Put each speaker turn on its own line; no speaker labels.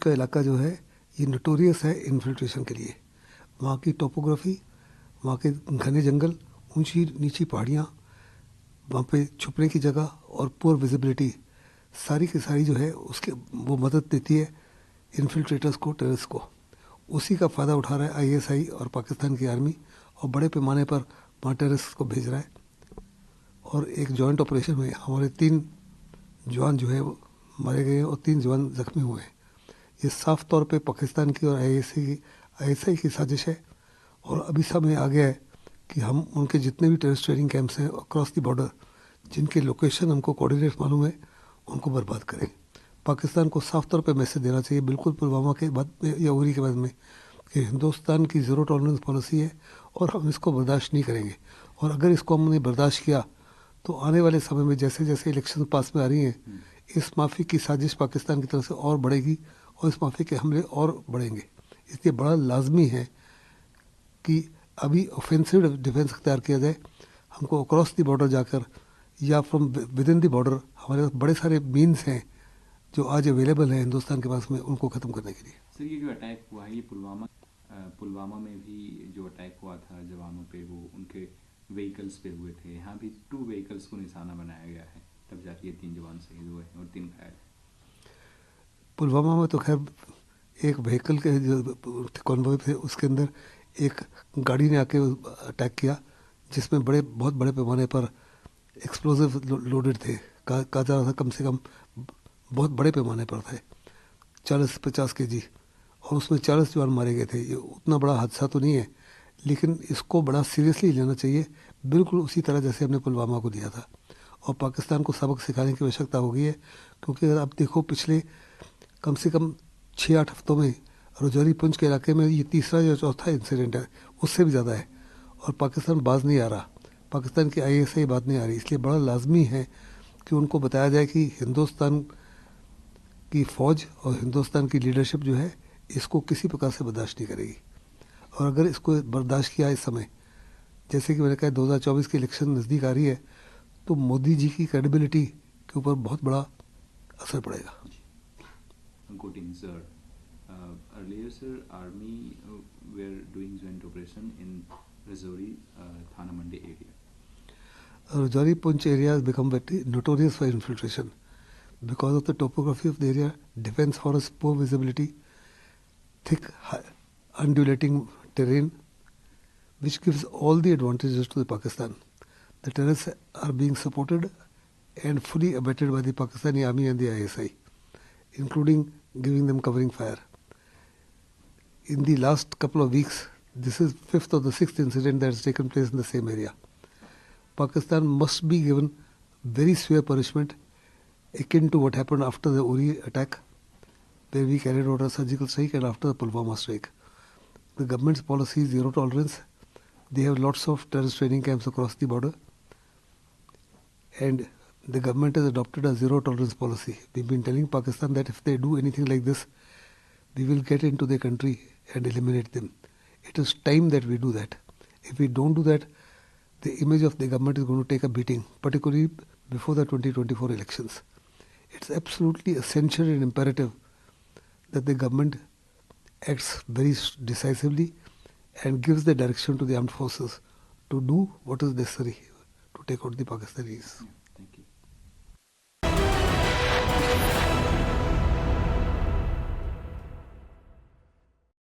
का इलाका जो है ये नोटोरियस है इन्फिल्ट्रेशन के लिए। वहाँ की टोपोग्राफी, वहाँ के घने जंगल, ऊंची नीची पहाड़ियाँ, वहाँ पे छुपने की जगह और पुअर विजिबिलिटी, सारी की सारी जो है उसके वो मदद देती है इन्फिल्ट्रेटर्स को, टेररिस्ट को। उसी का फ़ायदा उठा रहा है आईएसआई और पाकिस्तान की आर्मी, और बड़े पैमाने पर वहाँ टेररिस्ट को भेज रहा है। और एक जॉइंट ऑपरेशन में हमारे 3 जवान जो है वो मारे गए हैं और 3 जवान जख्मी हुए हैं। ये साफ तौर पे पाकिस्तान की और आईएसआई की साजिश है। और अभी समय आ गया है कि हम उनके जितने भी टेररिस्ट ट्रेनिंग कैंप्स हैं अक्रॉस द बॉर्डर, जिनके लोकेशन हमको कोऑर्डिनेट मालूम है, उनको बर्बाद करें। पाकिस्तान को साफ तौर पे मैसेज देना चाहिए, बिल्कुल पुलवामा के बाद में या उरी के बाद में, कि हिंदुस्तान की ज़ीरो टॉलरेंस पॉलिसी है और हम इसको बर्दाश्त नहीं करेंगे। और अगर इसको हमने बर्दाश्त किया तो आने वाले समय में जैसे जैसे इलेक्शन पास में आ रही हैं, इस माफ़ी की साजिश पाकिस्तान की तरफ से और बढ़ेगी और इस माफ़ी के हमले और बढ़ेंगे। इसलिए बड़ा लाजमी है कि अभी ऑफेंसिव डिफेंस अख्तियार किया जाए। हमको अक्रॉस द बॉर्डर जाकर या from with in the border, हमारे पास बड़े सारे मीन्स हैं जो आज अवेलेबल है हिंदुस्तान के पास में, उनको ख़त्म करने के लिए।
सर, ये जो अटैक हुआ है, ये पुलवामा में भी जो अटैक हुआ था जवानों पे, वो उनके व्हीकल्स पे हुए थे। यहाँ भी 2 व्हीकल्स को निशाना बनाया गया है, तब जाके ये 3 जवान शहीद हुए हैं और 3 घायल।
पुलवामा में तो खैर एक व्हीकल के जो कॉन्वॉय थे उसके अंदर एक गाड़ी ने आके अटैक किया, जिसमें बहुत बड़े पैमाने पर एक्सप्लोजिव लोडेड थे। कहा जा रहा था कम से कम बहुत बड़े पैमाने पर थे, 40-50 केजी, और उसमें 40 जवान मारे गए थे। ये उतना बड़ा हादसा तो नहीं है, लेकिन इसको बड़ा सीरियसली लेना चाहिए, बिल्कुल उसी तरह जैसे हमने पुलवामा को लिया था। और पाकिस्तान को सबक सिखाने की आवश्यकता हो गई है, क्योंकि अगर आप देखो पिछले कम से कम 6-8 हफ्तों में रजौरी पुंछ के इलाके में ये तीसरा या चौथा इंसिडेंट है, उससे भी ज़्यादा है, और पाकिस्तान बाज नहीं आ रहा, पाकिस्तान की आईएसआई बात नहीं आ रही। इसलिए बड़ा लाजमी है कि उनको बताया जाए कि हिंदुस्तान की फ़ौज और हिंदुस्तान की लीडरशिप जो है इसको किसी प्रकार से बर्दाश्त नहीं करेगी। और अगर इसको बर्दाश्त किया इस समय, जैसे कि मैंने कहा 2024 की इलेक्शन नज़दीक आ रही है, तो मोदी जी की क्रेडिबिलिटी के ऊपर बहुत बड़ा असर पड़ेगा।
Quoting sir, earlier sir, army were doing joint operation in Rajouri, Thana Mandi area.
Rajouri Punch area has become very notorious for infiltration because of the topography of the area, defense forest, poor visibility, thick, undulating terrain, which gives all the advantages to the Pakistan. The terrorists are being supported and fully abetted by the Pakistani army and the ISI, including giving them covering fire. In the last couple of weeks, this is 5th or the 6th incident that has taken place in the same area. Pakistan must be given very severe punishment akin to what happened after the Uri attack, where we carried out a surgical strike, and after the Pulwama strike. The government's policy is zero tolerance. They have lots of terrorist training camps across the border, and the government has adopted a zero tolerance policy. We've been telling Pakistan that if they do anything like this, we will get into their country and eliminate them. It is time that we do that. If we don't do that, the image of the government is going to take a beating, particularly before the 2024 elections. It's absolutely essential and imperative that the government acts very decisively and gives the direction to the armed forces to do what is necessary to take out the Pakistanis.